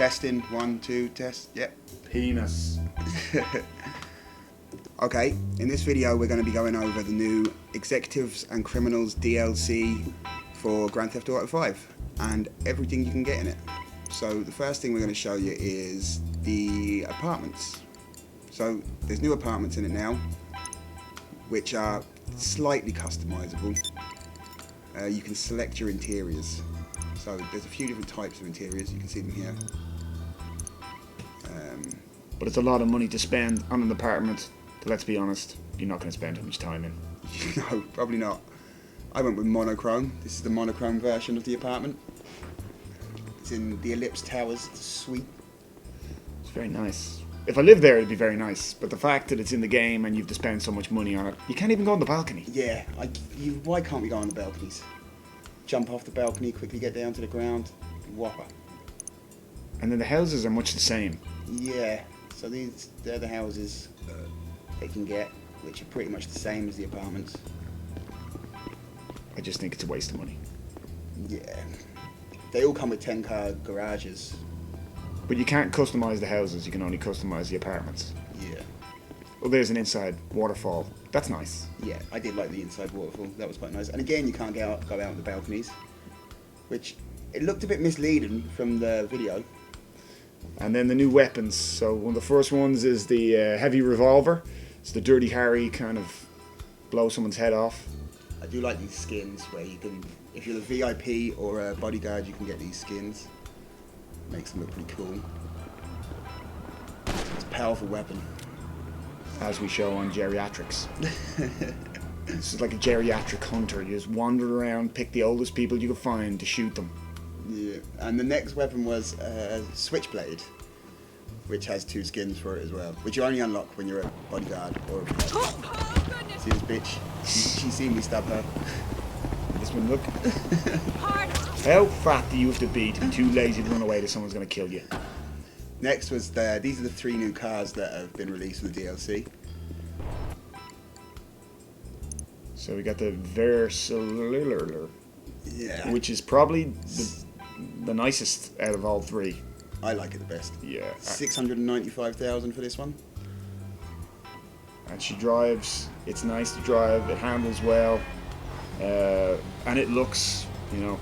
Testing, 1, 2, test, yep. Penis. Okay, in this video we're going to be going over the new Executives and Criminals DLC for Grand Theft Auto 5 and everything you can get in it. So the first thing we're going to show you is the apartments. So there's new apartments in it now, which are slightly customizable. You can select your interiors. So there's a few different types of interiors, you can see them here. But it's a lot of money to spend on an apartment that, let's be honest, you're not going to spend too much time in. No, probably not. I went with monochrome. This is the monochrome version of the apartment. It's in the Ellipse Towers. It's a suite. It's very nice. If I lived there, it'd be very nice. But the fact that it's in the game and you have to spend so much money on it, you can't even go on the balcony. Yeah, why can't we go on the balconies? Jump off the balcony, quickly get down to the ground. Whopper. And then the houses are much the same. Yeah, so they're the houses they can get, which are pretty much the same as the apartments. I just think it's a waste of money. Yeah. They all come with 10-car garages. But you can't customise the houses, you can only customise the apartments. Yeah. Well, there's an inside waterfall. That's nice. Yeah, I did like the inside waterfall. That was quite nice. And again, you can't go out on the balconies, which it looked a bit misleading from the video. And then the new weapons. So one of the first ones is the heavy revolver. It's the Dirty Harry kind of blow someone's head off. I do like these skins where you can, if you're a VIP or a bodyguard, you can get these skins. Makes them look pretty cool. It's a powerful weapon. As we show on Geriatrics. This is like a geriatric hunter. You just wander around, pick the oldest people you can find to shoot them. Yeah, and the next weapon was Switchblade, which has 2 skins for it as well, which you only unlock when you're a bodyguard or a VIP. See this bitch? She seen me stab her. This one, look. How fat do you have to be too lazy to run away that someone's going to kill you? Next was these are the 3 new cars that have been released with the DLC. So we got the Versaliler, Yeah. which is probably the nicest out of all 3. I like it the best. Yeah. 695,000 for this one. And she drives. It's nice to drive. It handles well, and it looks, you know,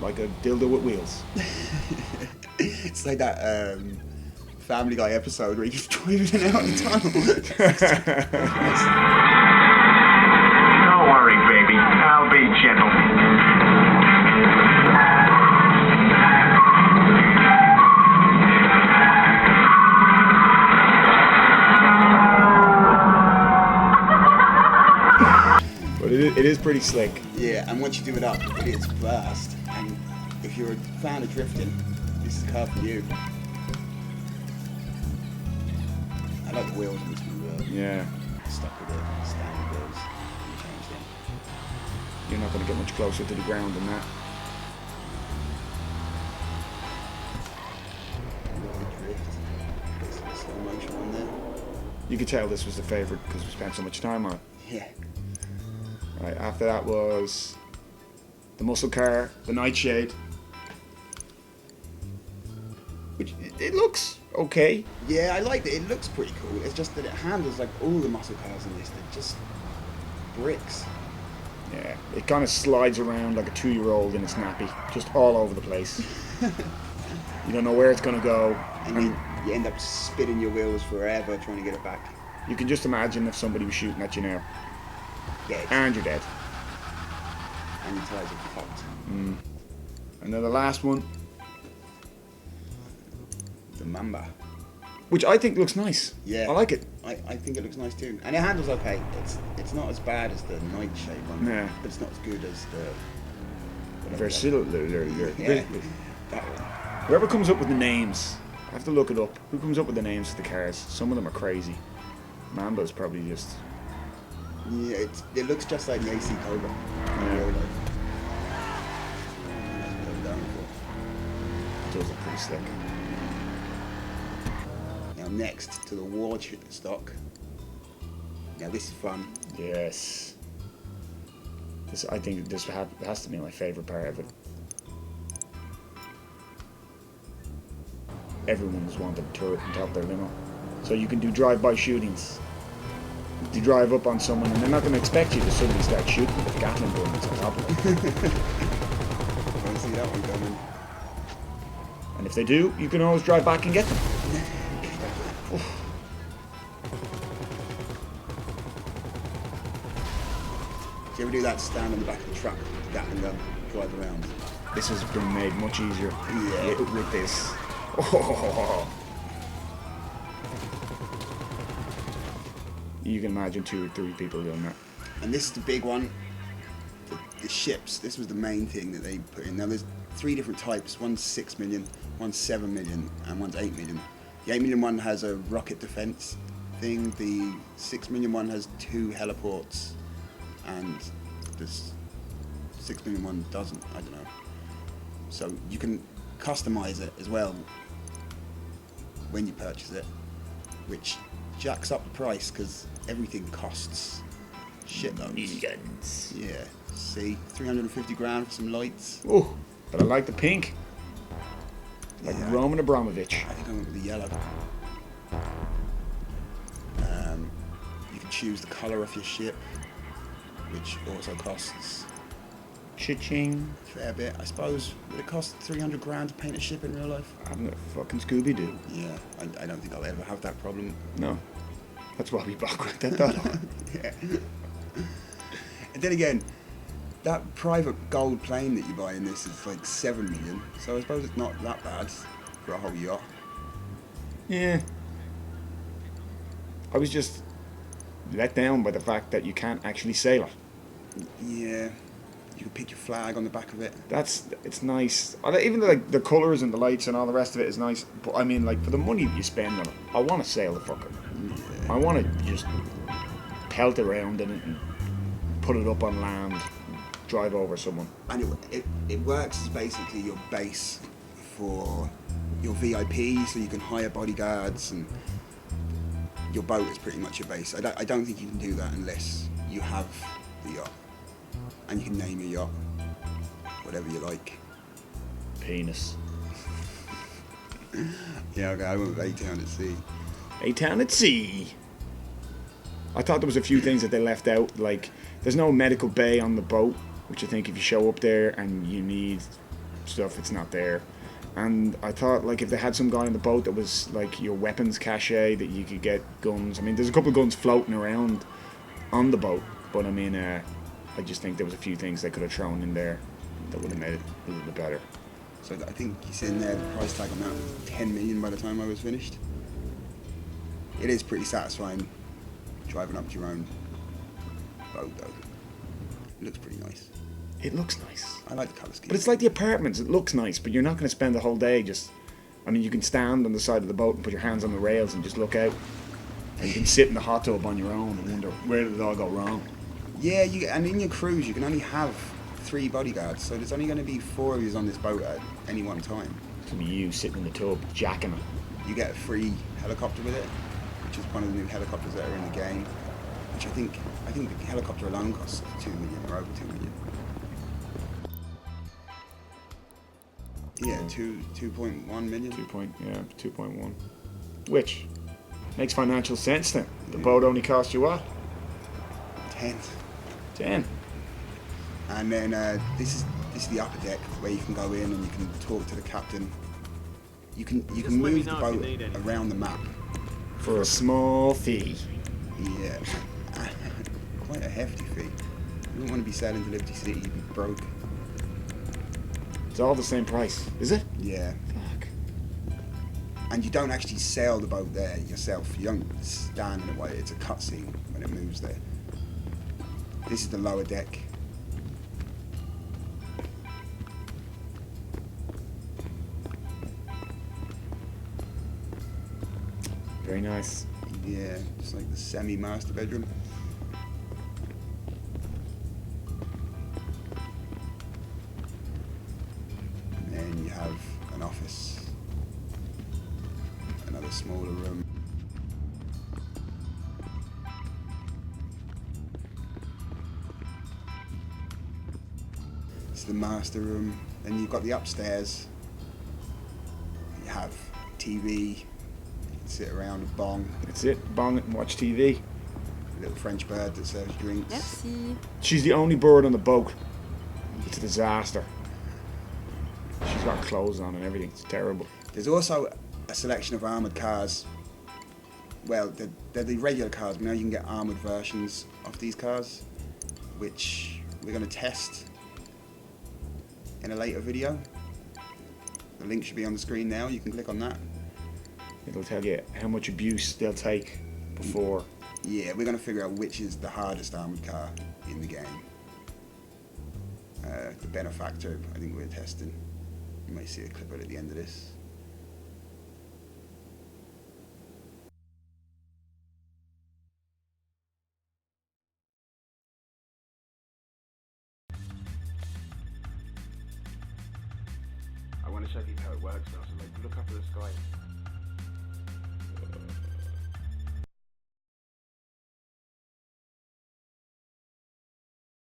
like a dildo with wheels. It's like that Family Guy episode where he's driving out the tunnel. Don't worry, baby. I'll be gentle. But it is pretty slick. Yeah, and once you do it up, it is fast. And if you're a fan of drifting, this is a car for you. I like the wheels on this one. Yeah. Stuck with the standard wheels. You change them. You're not going to get much closer to the ground than that. The drift. There's some slow motion on there. You could tell this was the favourite because we spent so much time on it. Yeah. Right, after that was the muscle car, the Nightshade, which it looks okay. Yeah, I liked it. It looks pretty cool. It's just that it handles like all the muscle cars in this. They're just bricks. Yeah, it kind of slides around like a 2-year-old in its nappy, just all over the place. You don't know where it's going to go. And you end up spinning your wheels forever trying to get it back. You can just imagine if somebody was shooting at you now. Yeah, And you're dead. and your tires are fucked. And then the last one, The Mamba. which I think looks nice. Yeah. I like it. I think it looks nice too. And it handles okay. It's not as bad as the Nightshade one. Yeah. But it's not as good as the... Versaliler. Yeah, that one. Whoever comes up with the names, I have to look it up. Who comes up with the names of the cars? Some of them are crazy. Mamba's probably just... Yeah, it looks just like the AC Cobra. Yeah. Real life. That's what I'm going for. Those are pretty slick. Now next to the Warship stock. Now this is fun. Yes. I think this has to be my favourite part of it. everyone's wanted a turret on top of their limo. So you can do drive-by shootings. You drive up on someone and they're not going to expect you to suddenly start shooting with Gatling guns on top of them. I see that one coming. And if they do, you can always drive back and get them. Do you ever do that, stand on the back of the truck, Gatling gun, drive around? This has been made much easier Yeah. with this. Oh. You can imagine 2 or 3 people doing that. And this is the big one, the ships. This was the main thing that they put in. Now there's 3 different types. One's 6 million, one's 7 million, and one's 8 million. The 8 million one has a rocket defense thing. The 6 million one has 2 heliports, and the 6 million one doesn't. I don't know. So you can customize it as well when you purchase it, which jacks up the price because everything costs shitloads. Millions. Yeah, see, 350 grand for some lights. Oh, but I like the pink. Like Yeah. Roman Abramovich. I think I went with the yellow. You can choose the colour of your ship, which also costs Cha-ching. a fair bit. I suppose, would it cost 300 grand to paint a ship in real life? I'm a fucking Scooby-Doo. Yeah, I don't think I'll ever have that problem. No. That's why we bought Grand Theft Auto. Yeah. And then again, that private gold plane that you buy in this is like 7 million, so I suppose it's not that bad for a whole yacht. Yeah. I was just let down by the fact that you can't actually sail it. Yeah, you can pick your flag on the back of it. It's nice. Even like the colours and the lights and all the rest of it is nice. But I mean, like for the money you spend on it, I want to sail the fucker. Yeah. I want to just pelt around in it and put it up on land, drive over someone. And it works as basically your base for your VIP, so you can hire bodyguards, and your boat is pretty much your base. I don't think you can do that unless you have the yacht, and you can name your yacht whatever you like. Penis. Yeah, okay, I went with A-Town at sea. A town at sea. I thought there was a few things that they left out, like there's no medical bay on the boat, which I think if you show up there and you need stuff, it's not there. And I thought like if they had some guy on the boat that was like your weapons cache, that you could get guns. I mean, there's a couple of guns floating around on the boat, but I mean, I just think there was a few things they could have thrown in there that would have made it a little bit better. So I think you see in there the price tag on that was 10 million by the time I was finished. It is pretty satisfying driving up to your own boat though. It looks pretty nice. It looks nice. I like the colour scheme. But it's like the apartments, it looks nice, but you're not going to spend the whole day just... I mean, you can stand on the side of the boat and put your hands on the rails and just look out. And you can sit in the hot tub on your own and wonder, where did it all go wrong? Yeah, and in your cruise you can only have 3 bodyguards, so there's only going to be 4 of you on this boat at any one time. It's going to be you sitting in the tub, jacking it. You get a free helicopter with it, which is one of the new helicopters that are in the game, which I think the helicopter alone costs 2 million or over 2 million. Yeah, 2.1 million. 2.1. Which makes financial sense then. The boat only cost you what? 10. 10. And then this is the upper deck where you can go in and you can talk to the captain. You can move the boat around the map. For a small fee. Yeah, quite a hefty fee. You wouldn't want to be sailing to Liberty City, you'd be broke. It's all the same price, is it? Yeah. Fuck. And you don't actually sail the boat there yourself. You don't stand in it. It's a cutscene when it moves there. This is the lower deck. Very nice. Yeah, it's like the semi-master bedroom. And then you have an office, another smaller room. It's the master room. Then you've got the upstairs. You have TV, sit around a bong, That's it. Bong it and watch TV. a little French bird that serves drinks. Merci. She's the only bird on the boat. It's a disaster. She's got clothes on and everything. It's terrible. There's also a selection of armoured cars. Well, they're the regular cars, but now you can get armoured versions of these cars, which we're going to test in a later video. The link should be on the screen now. You can click on that. It'll tell you how much abuse they'll take before. Yeah, we're going to figure out which is the hardest armoured car in the game. The Benefactor, I think we're testing. You may see a clip of it at the end of this. I want to show people how it works now. So like, look up at the sky.